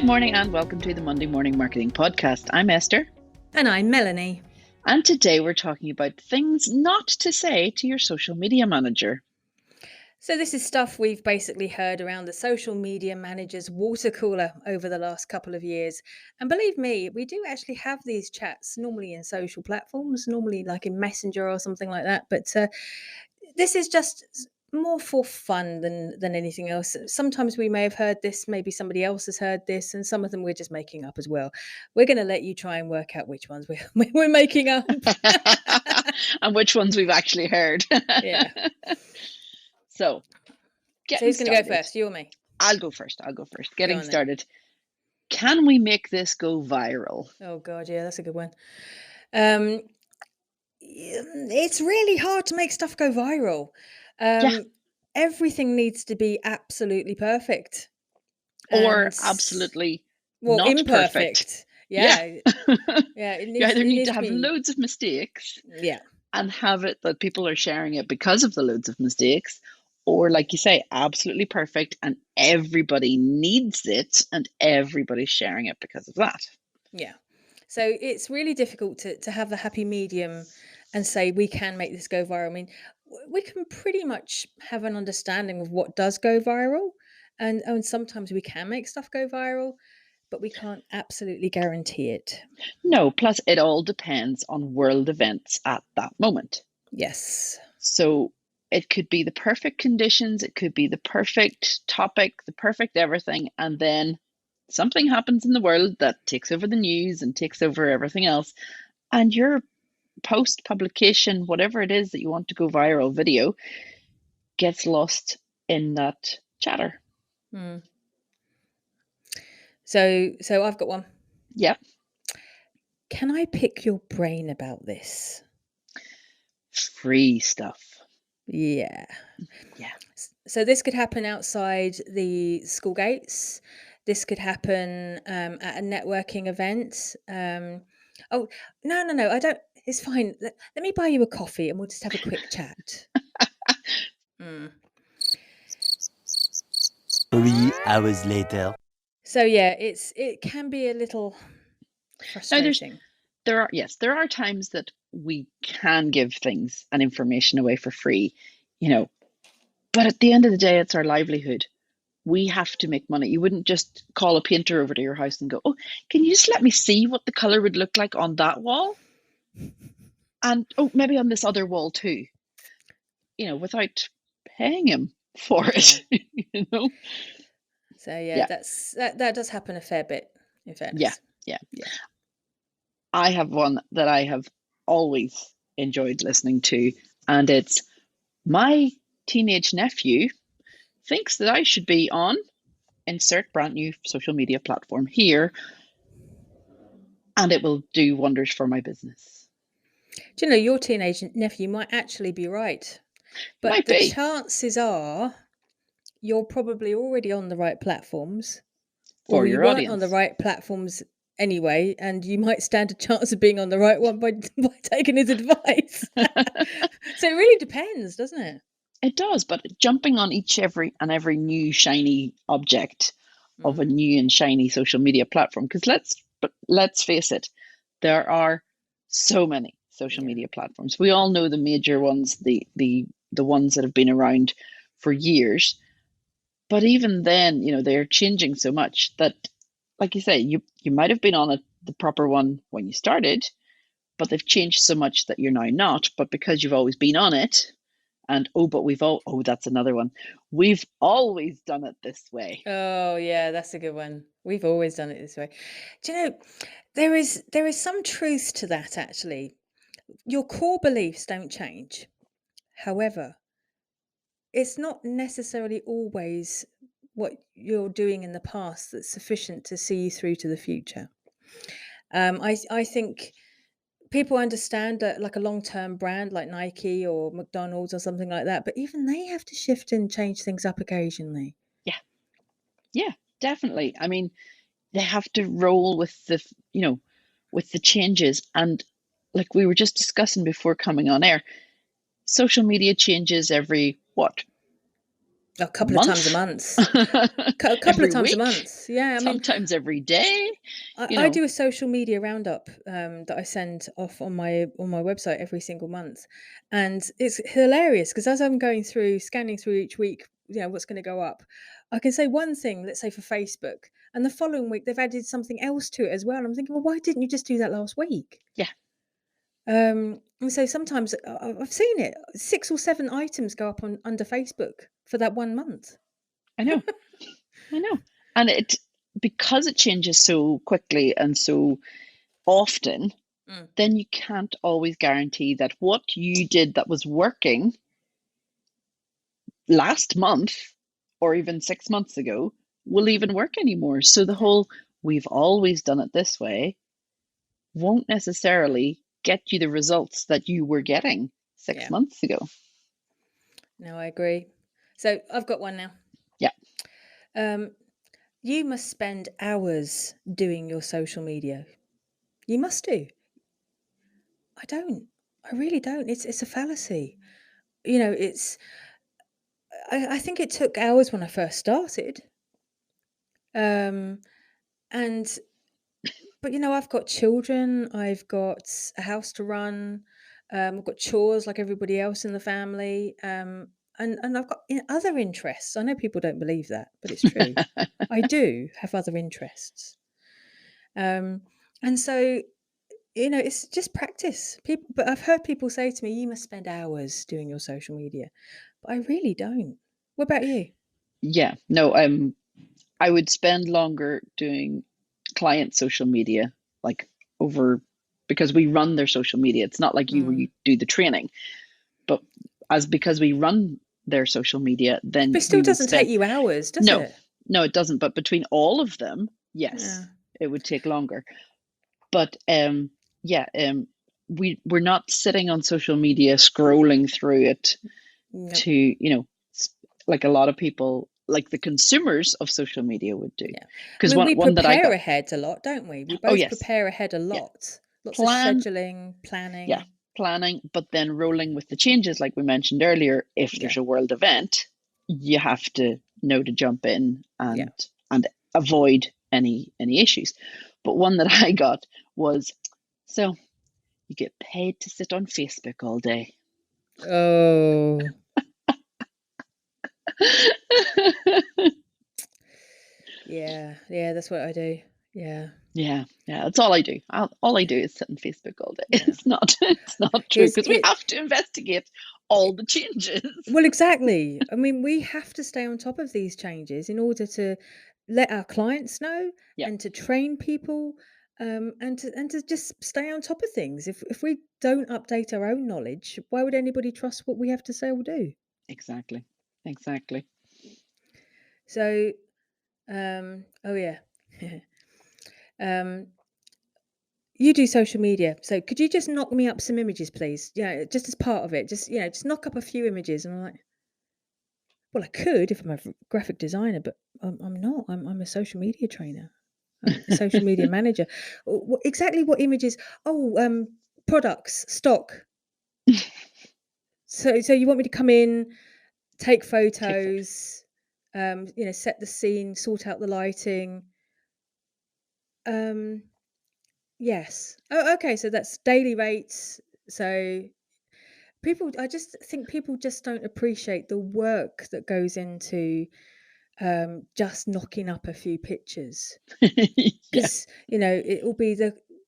Good morning and welcome to the Monday Morning Marketing Podcast. I'm Esther. And I'm Melanie. And today we're talking about things not to say to your social media manager. So this is stuff we've basically heard around the social media manager's water cooler over the last couple of years. And believe me, we do actually have these chats normally in social platforms, normally like in Messenger or something like that. But this is just more for fun than anything else. Sometimes we may have heard this, maybe somebody else has heard this, and some of them we're just making up as well. We're going to let you try and work out which ones we're making up. And which ones we've actually heard. Yeah. So who's going to go first, you or me? I'll go first. Getting started. Can we make this go viral? Oh, God, yeah, that's a good one. It's really hard to make stuff go viral. Everything needs to be absolutely perfect. Or absolutely not imperfect. Perfect. Yeah. You either need to have loads of mistakes. Yeah. And have it that people are sharing it because of the loads of mistakes. Or like you say, absolutely perfect and everybody needs it and everybody's sharing it because of that. Yeah. So it's really difficult to have the happy medium and say we can make this go viral. I mean, we can pretty much have an understanding of what does go viral, and sometimes we can make stuff go viral, but we can't absolutely guarantee it. No, plus it all depends on world events at that moment. Yes. So it could be the perfect conditions, it could be the perfect topic, the perfect everything, and then something happens in the world that takes over the news and takes over everything else, and your post publication, whatever it is that you want to go viral video, gets lost in that chatter. So I've got one. Yep. Can I pick your brain about this? Free stuff. Yeah. Yeah. So this could happen outside the school gates. This could happen at a networking event. Oh, no, I don't. It's fine. Let me buy you a coffee and we'll just have a quick chat. 3 hours later. So yeah, it can be a little frustrating. Now, there are times that we can give things and information away for free, but at the end of the day, it's our livelihood. We have to make money. You wouldn't just call a painter over to your house and go, oh, can you just let me see what the color would look like on that wall? And maybe on this other wall too, without paying him for it, So yeah. that does happen a fair bit, in fairness. Yeah. I have one that I have always enjoyed listening to, and it's my teenage nephew thinks that I should be on insert brand new social media platform here, and it will do wonders for my business. Do you know, your teenage nephew might actually be right, but the chances are you're probably already on the right platforms, or you weren't on the right platforms anyway, and you might stand a chance of being on the right one by taking his advice. So it really depends, doesn't it? It does, but jumping on every new shiny object of a new and shiny social media platform, because let's face it, there are so many social media platforms. We all know the major ones, the ones that have been around for years. But even then, they're changing so much that, like you say, you might have been on the proper one when you started, but they've changed so much that you're now not. But because you've always been on it, and that's another one. We've always done it this way. Oh yeah, that's a good one. We've always done it this way. Do you know, there is some truth to that actually. Your core beliefs don't change. However, it's not necessarily always what you're doing in the past that's sufficient to see you through to the future. I think people understand that, like a long-term brand like Nike or McDonald's or something like that, but even they have to shift and change things up occasionally. Yeah, definitely. I mean, they have to roll with the changes, and like we were just discussing before coming on air, social media changes every A couple of times a month, month. A couple of every times a week, month. Yeah, I mean, sometimes every day. I do a social media roundup that I send off on my website every single month, and it's hilarious because as I'm going through scanning through each week, what's going to go up, I can say one thing, let's say for Facebook, and the following week they've added something else to it as well. I'm thinking, well, why didn't you just do that last week? Yeah. And so sometimes I've seen it, 6 or 7 items go up on under Facebook for that 1 month. I know. And because it changes so quickly and so often, then you can't always guarantee that what you did that was working last month or even 6 months ago will even work anymore. So the whole we've always done it this way won't necessarily get you the results that you were getting 6 months ago. No, I agree. So I've got one now. Yeah. You must spend hours doing your social media. You must do. I don't. I really don't. It's a fallacy. I think it took hours when I first started. And but I've got children, I've got a house to run, I've got chores like everybody else in the family, and I've got other interests. I know people don't believe that, but it's true. I do have other interests, and so it's just practice. But I've heard people say to me, "You must spend hours doing your social media," but I really don't. What about you? Yeah, no, I would spend longer doing client social media, like because we run their social media. It's not like you do the training, but because we run their social media, then But it still we would doesn't take spend. you hours, does it? No, it doesn't. But between all of them, yes, Yeah. it would take longer. But we're not sitting on social media scrolling through it Nope. to, like a lot of people, like the consumers of social media would do. Yeah. Because we one that I prepare got. ahead a lot, don't we? We Oh both yes, prepare ahead a yeah. lot. Lots of Plan, scheduling, planning. yeah, planning, but then rolling with the changes, like we mentioned earlier. If there's a world event, you have to know to jump in and avoid any issues. But one that I got was, so you get paid to sit on Facebook all day. Oh. Yeah, that's what I do. Yeah, that's all I do. All I do is sit on Facebook all day. It's not true, because we have to investigate all the changes. Well, exactly. I mean, we have to stay on top of these changes in order to let our clients know and to train people, and to just stay on top of things. If we don't update our own knowledge, why would anybody trust what we have to say or do? Exactly. So, oh yeah. You do social media, so could you just knock me up some images, please? Yeah, just as part of it. Just knock up a few images. And I'm like, well, I could if I'm a graphic designer, but I'm not. I'm a social media trainer, a social media manager. Exactly what images? Oh, products, stock. So you want me to come in, take photos, set the scene, sort out the lighting. Yes. Oh, okay. So that's daily rates. So I just think people just don't appreciate the work that goes into just knocking up a few pictures. Because it will be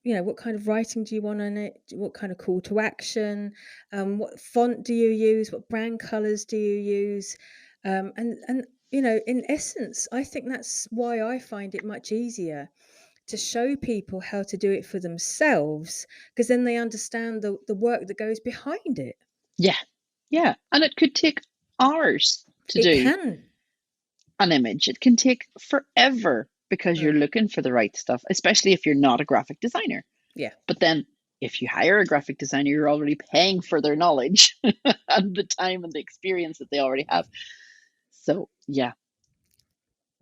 what kind of writing do you want on it? What kind of call to action? What font do you use? What brand colors do you use? And in essence, I think that's why I find it much easier to show people how to do it for themselves, because then they understand the work that goes behind it. Yeah, and it could take hours to do. It can. An image. It can take forever because you're looking for the right stuff, especially if you're not a graphic designer. Yeah. But then if you hire a graphic designer, you're already paying for their knowledge and the time and the experience that they already have. So yeah,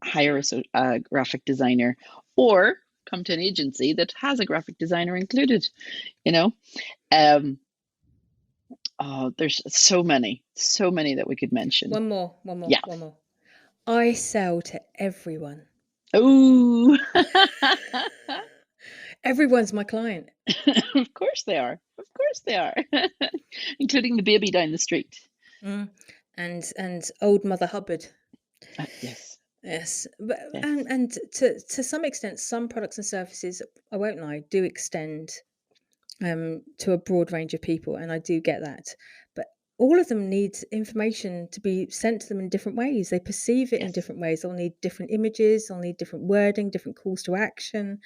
hire a graphic designer, or come to an agency that has a graphic designer included. Oh, there's so many that we could mention. One more. Yeah. One more. I sell to everyone. Oh, Everyone's my client. of course they are. Of course they are, including the baby down the street. And old Mother Hubbard. Yes, Yes, but yes, and to some extent, some products and services, I won't lie, do extend to a broad range of people, and I do get that. But all of them need information to be sent to them in different ways. They perceive it in yes. different ways. They'll need different images. They'll need different wording, different calls to action,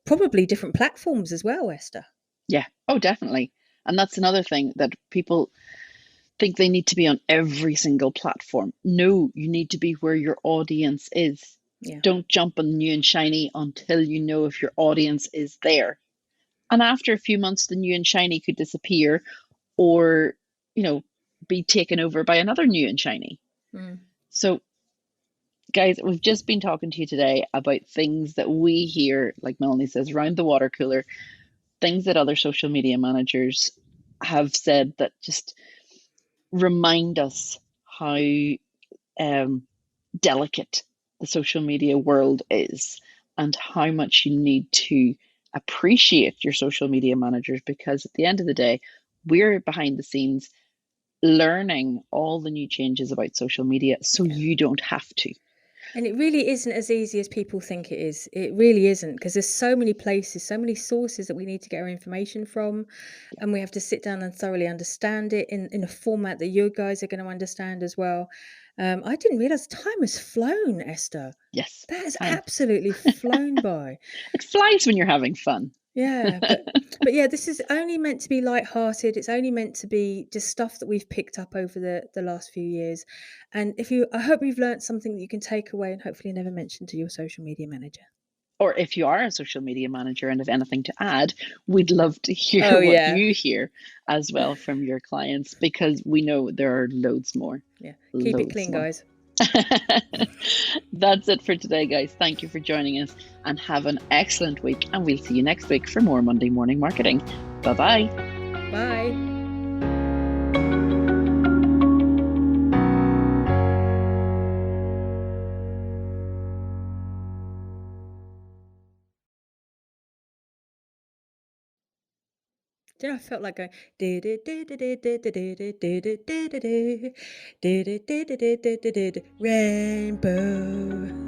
probably different platforms as well, Esther. Yeah. Oh, definitely. And that's another thing that people think they need to be on every single platform. No, you need to be where your audience is. Yeah. Don't jump on new and shiny until you know if your audience is there. And after a few months, the new and shiny could disappear or, you know, be taken over by another new and shiny. So, guys, we've just been talking to you today about things that we hear, like Melanie says, around the water cooler, things that other social media managers have said that just remind us how delicate the social media world is and how much you need to appreciate your social media managers, because at the end of the day, we're behind the scenes learning all the new changes about social media so you don't have to. And it really isn't as easy as people think it is. It really isn't, because there's so many places, so many sources that we need to get our information from, and we have to sit down and thoroughly understand it in a format that you guys are going to understand as well. I didn't realize time has flown, Esther. Yes, That has time. absolutely flown by. It flies when you're having fun. Yeah, but yeah, this is only meant to be light-hearted. It's only meant to be just stuff that we've picked up over the last few years. And I hope you've learned something that you can take away and hopefully never mention to your social media manager. Or if you are a social media manager and have anything to add, we'd love to hear Oh, what yeah. you hear as well from your clients, because we know there are loads more. Yeah. Keep it clean, more. guys. That's it for today, guys. Thank you for joining us and have an excellent week. And we'll see you next week for more Monday Morning Marketing. Bye-bye. Bye. Do you know, I felt like going rainbow.